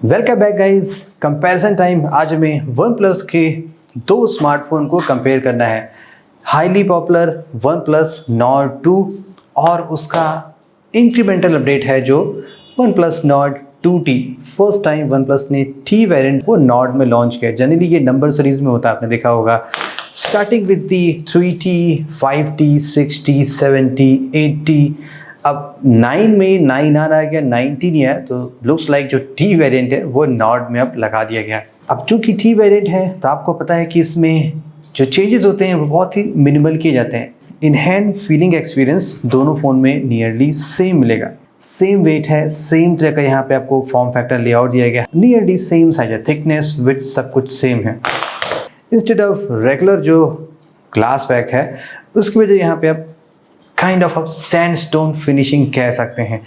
Welcome back guys. Comparison time. आज हमें one plus के दो स्मार्टफोन को कंपेयर करना है। Highly popular one plus Nord 2 और उसका इंक्रीमेंटल अपडेट है जो one plus Nord 2T। First time one plus ने T वेरिएंट वो नॉर्ड में लॉन्च किया। जनरली ये नंबर सीरीज में होता है, आपने देखा होगा, starting with the 3T, 5T, 6T, 7T, 8T। अब 9 में 9 आ रहा है, क्या 19 ही है, तो लुक्स लाइक जो T वेरिएंट है वो नॉर्ड में अब लगा दिया गया। अब चूंकि T वेरिएंट है तो आपको पता है कि इसमें जो चेंजेस होते हैं वो बहुत ही मिनिमल किए जाते हैं। इन हैंड फीलिंग एक्सपीरियंस दोनों फ़ोन में नियरली सेम मिलेगा। सेम वेट है, सेम तरह का यहाँ पे आपको फॉर्म फैक्टर लेआउट दिया गया, नियरली सेम साइज है, थिकनेस विड्थ सब कुछ सेम है। इंस्टेड ऑफ रेगुलर जो ग्लास बैक है उसकी वजह यहाँ पे आप काइंड ऑफ सैंडस्टोन फिनिशिंग कह सकते हैं।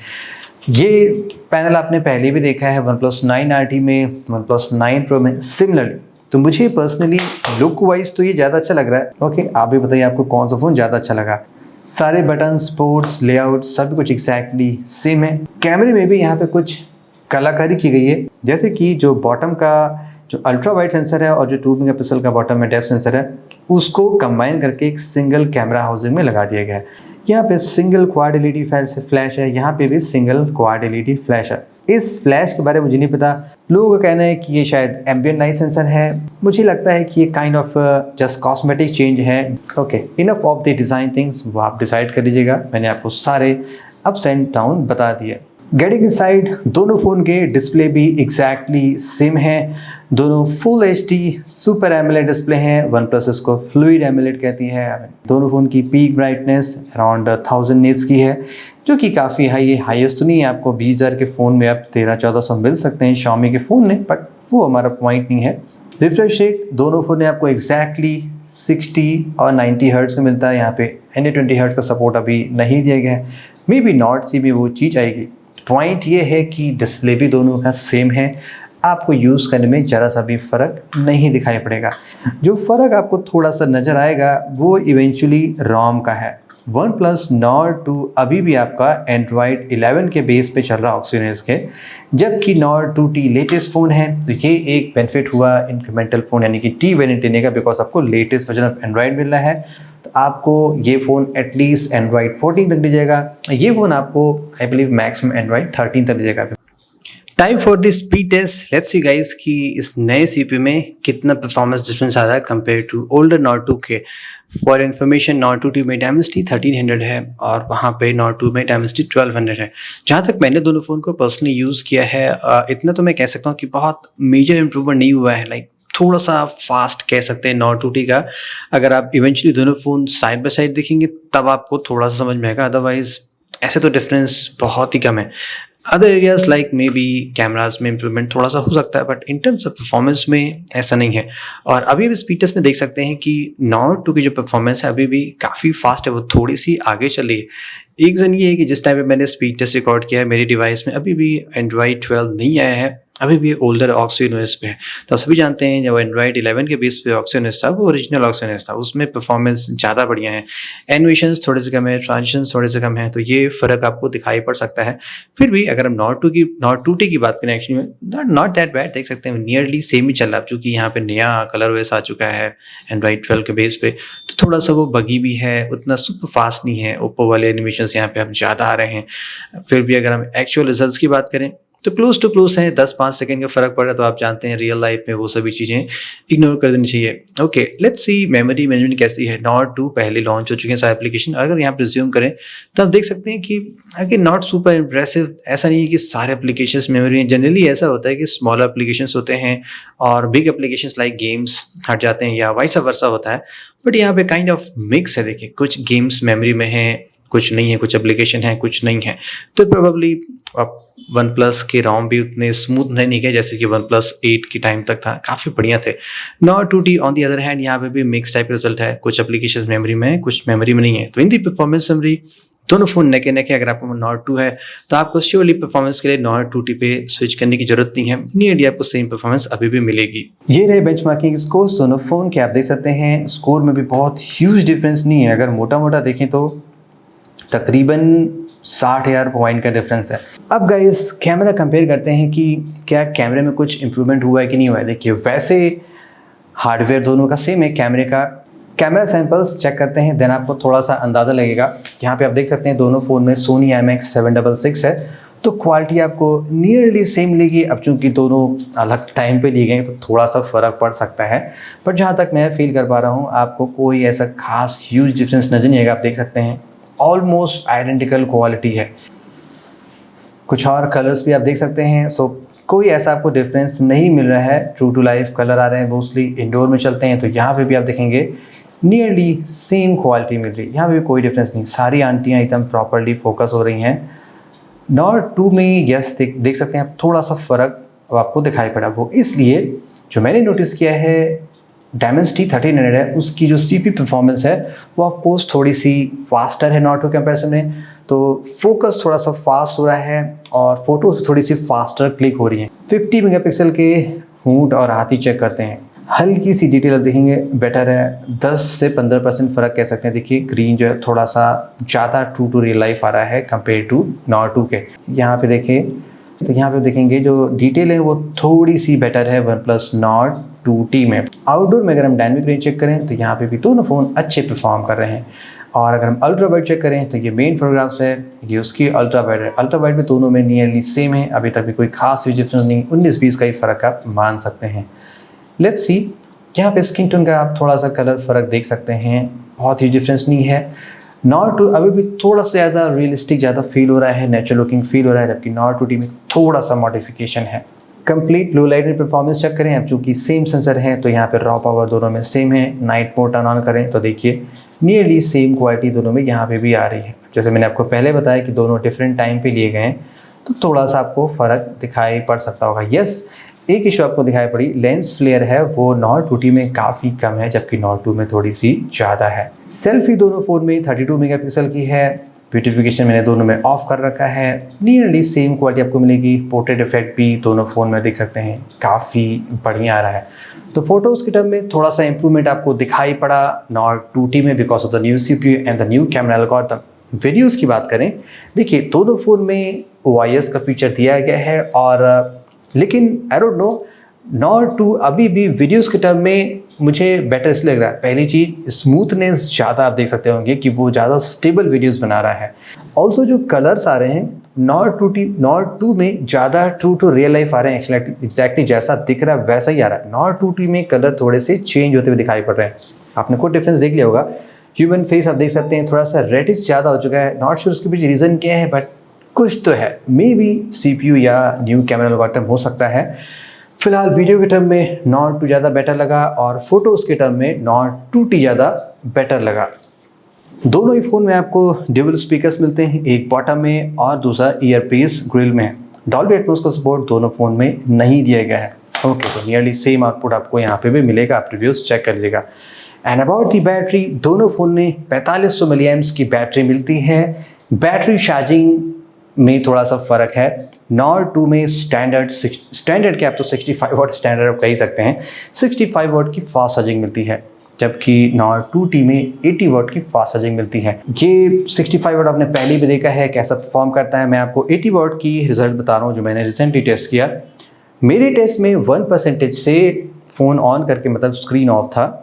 ये पैनल आपने पहले भी देखा है वन प्लस 9 RT में, वन प्लस 9 Pro में सिमिलरली। तो मुझे पर्सनली लुक वाइज तो ये ज़्यादा अच्छा लग रहा है। ओके, आप भी बताइए आपको कौन सा फ़ोन ज़्यादा अच्छा लगा। सारे बटन्स, पोर्ट्स, लेआउट सब कुछ एग्जैक्टली सेम है। कैमरे में भी यहाँ पे कुछ कलाकारी की गई है, जैसे कि जो बॉटम का जो अल्ट्रा वाइड सेंसर है और जो 2 मेगापिक्सल का बॉटम में डेप्थ सेंसर है उसको कंबाइन करके एक सिंगल कैमरा हाउसिंग में लगा दिया गया है। यहाँ पे सिंगल क्वाड LED फ्लैश है, यहाँ पे भी सिंगल क्वाड LED फ्लैश है। इस फ्लैश के बारे में मुझे नहीं पता, लोगों का कहना है कि ये शायद एम्बिएंट लाइट सेंसर है। मुझे लगता है कि ये kind of just cosmetic change है। Okay, enough of the design things, वो आप डिसाइड कर लीजिएगा। मैंने आपको सारे अप्स एंड डाउन बता दिए। गेटिंग इनसाइड, दोनों फ़ोन के डिस्प्ले भी एग्जैक्टली सेम है। दोनों full HD super AMOLED display हैं। वन प्लस इसको फ्लूइड एमोलेड कहती है। दोनों फ़ोन की पीक ब्राइटनेस अराउंड 1000 निट्स की है, जो कि काफ़ी हाई है। हाईएस्ट तो नहीं है, आपको 20,000 के फ़ोन में अब 1300-1400 मिल सकते हैं Xiaomi के फ़ोन में, बट वो हमारा पॉइंट नहीं है। रिफ्रेश रेट दोनों फ़ोन में आपको एग्जैक्टली 60 और 90 हर्ट्ज़ का मिलता है। यहाँ पे 120 हर्ट्ज़ का सपोर्ट अभी नहीं दिया गया है। मे बी नॉट सी भी वो चीज़ आएगी। पॉइंट ये है कि डिस्प्ले भी दोनों का सेम है। आपको यूज़ करने में ज़रा सा भी फ़र्क नहीं दिखाई पड़ेगा। जो फ़र्क आपको थोड़ा सा नज़र आएगा वो इवेंचुअली रोम का है। वन प्लस नॉर्ड 2 अभी भी आपका एंड्रॉयड 11 के बेस पे चल रहा है ऑक्सीजन के, जबकि नॉर्ड 2T लेटेस्ट फ़ोन है। तो ये एक बेनिफिट हुआ इंक्रीमेंटल फ़ोन यानी कि T वेरिएंट लेने का, बिकॉज आपको लेटेस्ट वर्जन ऑफ एंड्रॉयड मिल रहा है। तो आपको ये फ़ोन एटलीस्ट एंड्रॉयड 14 तक दे जाएगा। ये फ़ोन आपको आई बिलीव मैक्सिमम एंड्रॉयड 13 तक दे जाएगा। Time for the speed test. Let's see guys कि इस नए CPU में कितना परफॉर्मेंस डिफरेंस आ रहा है कंपेयर टू ओल्डर नॉर्ड 2 के। फॉर इन्फॉर्मेशन, नॉर्ड 2T में Dimensity 1300 है और वहाँ पे नॉर्ड 2 में Dimensity 1200 है। जहाँ तक मैंने दोनों फ़ोन को पर्सनली यूज़ किया है, इतना तो मैं कह सकता हूँ कि बहुत मेजर इंप्रूवमेंट नहीं हुआ है। लाइक थोड़ा सा फास्ट कह सकते हैं नॉर्ड 2T का। अगर आप इवेंचुअली दोनों फ़ोन साइड बाय साइड देखेंगे तब आपको थोड़ा सा समझ में आएगा, अदरवाइज ऐसे तो डिफरेंस बहुत ही कम है। Other areas like may be cameras में इंप्रूवमेंट थोड़ा सा हो सकता है, but in terms of performance में ऐसा नहीं है। और अभी भी स्पीड टेस्ट में देख सकते हैं कि नॉर्ड 2 की जो परफॉर्मेंस है अभी भी काफ़ी फास्ट है, वो थोड़ी सी आगे चली है। एक रीज़न ये है कि जिस टाइम पे मैंने स्पीड टेस्ट रिकॉर्ड किया है मेरी डिवाइस में अभी भी एंड्रॉयड 12 नहीं आया है, अभी भी ओल्डर ऑक्सीजन OS पे है। तो आप सभी जानते हैं जब एंड्रॉयड 11 के बेस पे ऑक्सीजन OS था वो ओरिजिनल ऑक्सीजन OS था, उसमें परफॉर्मेंस ज़्यादा बढ़िया है, एनिमेशंस थोड़े से कम है, ट्रांजिशंस थोड़े से कम है, तो ये फ़र्क आपको दिखाई पड़ सकता है। फिर भी अगर हम नॉर्ड 2T की बात करें, एक्चुअली में नॉट दैट बैड, देख सकते हैं नियरली सेम ही चल रहा है। चूँकि यहाँ पे नया कलर OS आ चुका है एंड्रॉयड 12 के बेस पे, तो थोड़ा सा वो बगी भी है, उतना सुपर फास्ट नहीं है। ओप्पो वाले एनिमेशंस यहाँ पे अब ज़्यादा आ रहे हैं। फिर भी अगर हम एक्चुअल रिजल्ट्स की बात करें तो क्लोज टू क्लोज है, 10-5 सेकंड का फर्क पड़ रहा है। तो आप जानते हैं रियल लाइफ में वो सभी चीज़ें इग्नोर कर देनी चाहिए। Okay, let's see memory management कैसी है। नॉर्ड 2 पहले लॉन्च हो चुके हैं सारे एप्लीकेशन। अगर यहाँ पर रिज्यूम करें तो आप देख सकते हैं कि अगेन नॉट सुपर इम्प्रेसिव। ऐसा नहीं है कि सारे एप्लीकेशंस मेमोरी, जनरली ऐसा होता है कि स्मॉलर एप्लीकेशंस होते हैं और बिग एप्लीकेशंस लाइक गेम्स हट जाते हैं या वाइस वर्सा होता है। बट यहाँ पे काइंड ऑफ मिक्स है। देखिए, कुछ गेम्स मेमोरी में हैं, कुछ नहीं है, कुछ एप्लीकेशन है, कुछ नहीं है। तो प्रोबेबली वन प्लस के रोम भी उतने स्मूथ नहीं गए जैसे कि वन प्लस 8 के टाइम तक था, काफ़ी बढ़िया थे। Nord 2T on the other hand यहाँ पे भी मिक्स टाइप रिजल्ट है, कुछ एप्लीकेशन मेमोरी में है, कुछ मेमोरी में नहीं है। तो इन दी परफॉर्मेंस समरी दोनों फोन नेक एंड नेक है। अगर आपको नॉर्ड 2 है तो आपको श्योरली परफॉर्मेंस के लिए नॉर्ड 2T पे स्विच करने की जरूरत नहीं है, नियरली आपको सेम परफॉर्मेंस अभी भी मिलेगी। ये रहे बेंचमार्किंग स्कोर्स दोनों फोन के, आप देख सकते हैं स्कोर में भी बहुत ह्यूज डिफरेंस नहीं है। अगर मोटा मोटा देखें तो तकरीबन 60,000 पॉइंट का डिफरेंस है। अब गाइस कैमरा कंपेयर करते हैं कि क्या कैमरे में कुछ इम्प्रूवमेंट हुआ है कि नहीं हुआ है। देखिए वैसे हार्डवेयर दोनों का सेम है। कैमरा सैंपल्स चेक करते हैं, देन आपको थोड़ा सा अंदाज़ा लगेगा। यहाँ पे आप देख सकते हैं दोनों फ़ोन में सोनी IMX766 है, तो क्वालिटी आपको नियरली सेम मिलेगी। अब चूँकि दोनों अलग टाइम पे लिए गए हैं तो थोड़ा सा फ़र्क पड़ सकता है, बट जहाँ तक मैं फील कर पा रहा हूँ आपको कोई ऐसा खास ह्यूज डिफरेंस नज़र नहीं आएगा। आप देख सकते हैं ऑलमोस्ट आइडेंटिकल क्वालिटी है। कुछ और कलर्स भी आप देख सकते हैं, सो कोई ऐसा आपको डिफरेंस नहीं मिल रहा है। ट्रू टू लाइफ कलर आ रहे हैं, मोस्टली इंडोर में चलते हैं, तो यहाँ पे भी आप देखेंगे नियरली सेम क्वालिटी मिल रही है। यहाँ पे भी कोई डिफरेंस नहीं, सारी आंटियाँ एकदम प्रॉपर्ली फोकस हो रही हैं। नॉट 2 में यस देख सकते हैं आप थोड़ा सा फ़र्क अब आपको दिखाई पड़ा। वो इसलिए जो मैंने नोटिस किया है Dimensity 1300 है, उसकी जो CPU परफॉर्मेंस है वो ऑफकोर्स थोड़ी सी फास्टर है नॉट 2 कंपेरिजन में, तो फोकस थोड़ा सा फास्ट हो रहा है और फोटोज थोड़ी सी फास्टर क्लिक हो रही हैं। 50 मेगापिक्सल के हूट और हाथी चेक करते हैं, हल्की सी डिटेल आप देखेंगे बेटर है। 10 से 15% फ़र्क कह सकते हैं। देखिए ग्रीन जो है थोड़ा सा ज़्यादा ट्रू टू रियल लाइफ आ रहा है कंपेयर टू नॉट 2 के। यहाँ पे देखिए तो यहाँ पे देखेंगे जो डिटेल है वो थोड़ी सी बेटर है OnePlus Nord 2T में। आउटडोर में अगर हम डायनेमिक रेंज चेक करें तो यहाँ पे भी दोनों फ़ोन अच्छे परफॉर्म कर रहे हैं। और अगर हम अल्ट्रा वाइड चेक करें तो ये मेन फोटोग्राफ्स है, ये उसकी अल्ट्रा वाइड है। अल्ट्रा वाइड में दोनों में नियरली सेम है, अभी तक भी कोई खास डिफरेंस नहीं। 19-20 का ही फ़र्क आप मान सकते हैं। लेट्स सी, यहाँ पे स्किन टोन का आप थोड़ा सा कलर फ़र्क देख सकते हैं, बहुत ही डिफरेंस नहीं है। Nord 2 अभी भी थोड़ा सा ज़्यादा रियलिस्टिक ज़्यादा फील हो रहा है, नेचुरल लुकिंग फील हो रहा है, जबकि Nord 2T में थोड़ा सा मॉडिफिकेशन है। कंप्लीट लो लाइट में परफॉर्मेंस चेक करें, अब चूँकि सेम सेंसर है तो यहाँ पे रॉ पावर दोनों में सेम है। नाइट मोड टर्न ऑन करें तो देखिए नियरली सेम क्वालिटी दोनों में यहाँ पे भी आ रही है। जैसे मैंने आपको पहले बताया कि दोनों डिफरेंट टाइम पे लिए गए हैं, तो थोड़ा सा आपको फ़र्क दिखाई पड़ सकता होगा। यस, एक इशू आपको दिखाई पड़ी, लेंस फ्लेयर है वो Nord 2T में काफ़ी कम है, जबकि Nord 2 में थोड़ी सी ज़्यादा है। सेल्फी दोनों फ़ोन में 32 मेगापिक्सल की है। ब्यूटिफिकेशन मैंने दोनों में ऑफ कर रखा है, नियरली सेम क्वालिटी आपको मिलेगी। पोर्ट्रेट इफेक्ट भी दोनों फ़ोन में देख सकते हैं काफ़ी बढ़िया आ रहा है। तो फोटोज़ के टर्म में थोड़ा सा इंप्रूवमेंट आपको दिखाई पड़ा Nord 2T में because of the new CPU and the new camera algorithm. Videos की बात करें, देखिए दोनों फ़ोन में OIS का फीचर दिया गया है, और लेकिन आई डोंट नो Nord 2 अभी भी वीडियोस के टर्म में मुझे बेटर इसलिए लग रहा है। पहली चीज़ स्मूथनेस ज़्यादा आप देख सकते होंगे कि वो ज़्यादा स्टेबल वीडियोस बना रहा है। ऑल्सो जो कलर्स आ रहे हैं Nord 2 में ज़्यादा ट्रू टू रियल लाइफ आ रहे हैं। एग्जैक्टली जैसा दिख रहा है वैसा ही आ रहा है। Nord 2T में कलर थोड़े से चेंज होते हुए दिखाई पड़ रहे हैं। आपने कोई डिफरेंस देख लिया होगा, ह्यूमन फेस आप देख सकते हैं थोड़ा सा रेडिश ज़्यादा हो चुका है। नॉट श्योर उसके पीछे रीज़न क्या है, बट कुछ तो है। मे बी CPU या न्यू कैमरा एल्गोरिथम हो सकता है। फिलहाल वीडियो के टर्म में Nord 2 ज़्यादा बेटर लगा और फोटोज़ के टर्म में Nord 2T ज़्यादा बेटर लगा। दोनों ही फ़ोन में आपको ड्यूअल स्पीकर्स मिलते हैं, एक बॉटम में और दूसरा ईयरपीस ग्रिल में। डॉल्बी एटमॉस का सपोर्ट दोनों फ़ोन में नहीं दिया गया है। ओके, तो नियरली सेम आउटपुट आपको यहाँ पे भी मिलेगा, आप रिव्यूज़ चेक कर लीजिएगा। एंड अबाउट दी बैटरी, दोनों फ़ोन में 4500 mAh की बैटरी मिलती है। बैटरी चार्जिंग में थोड़ा सा फ़र्क है। Nord 2 में स्टैंडर्ड के आप तो 65 वाट स्टैंडर्ड आप कह ही सकते हैं, 65 वाट की फास्ट चार्जिंग मिलती है, जबकि Nord 2T में 80 वाट की फास्ट चार्जिंग मिलती है। ये 65 वाट आपने पहले भी देखा है कैसा परफॉर्म करता है। मैं आपको 80 वाट की रिजल्ट बता रहा हूँ जो मैंने रिसेंटली टेस्ट किया। मेरे टेस्ट में 1% से फ़ोन ऑन करके मतलब स्क्रीन ऑफ था,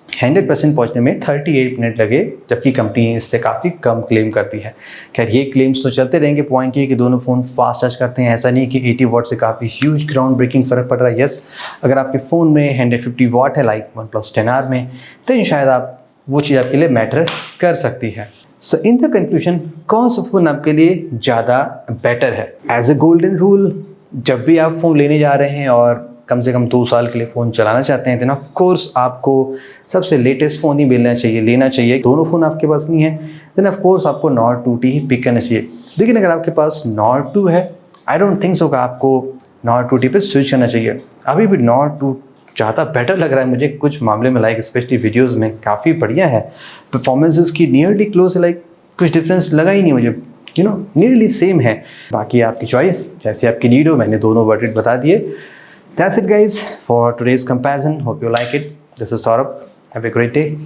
100% पहुँचने में 38 मिनट लगे, जबकि कंपनी इससे काफ़ी कम क्लेम करती है। खैर ये क्लेम्स तो चलते रहेंगे। पॉइंट ये कि दोनों फ़ोन फास्ट चार्ज करते हैं, ऐसा नहीं कि 80 वाट से काफ़ी ह्यूज ग्राउंड ब्रेकिंग फ़र्क पड़ रहा है। यस, अगर आपके फ़ोन में 150 वाट है लाइक OnePlus 10R में, तो शायद आप वो चीज़ आपके लिए मैटर कर सकती है। सो इन द कंक्लूजन, कौन सा फ़ोन आपके लिए ज़्यादा बेटर है? एज ए गोल्डन रूल, जब भी आप फ़ोन लेने जा रहे हैं और कम से कम 2 साल के लिए फ़ोन चलाना चाहते हैं, देन ऑफ कोर्स आपको सबसे लेटेस्ट फ़ोन ही लेना चाहिए। दोनों फ़ोन आपके पास नहीं है, देन ऑफ कोर्स आपको Nord 2T ही पिक करना चाहिए। लेकिन अगर आपके पास Nord 2 है, आई डोंट थिंक सो कि आपको Nord 2T पे स्विच करना चाहिए। अभी भी Nord 2 ज़्यादा बेटर लग रहा है मुझे कुछ मामले में, लाइक स्पेशली वीडियोज़ में काफ़ी बढ़िया है। परफॉर्मेंसेस की नियरली क्लोज है, लाइक कुछ डिफरेंस लगा ही नहीं मुझे, नियरली सेम है। बाकी आपकी चॉइस, जैसे आपकी नीड हो। मैंने दोनों वर्डिट बता दिए। That's it guys for today's comparison. Hope you like it. This is Saurabh. Have a great day.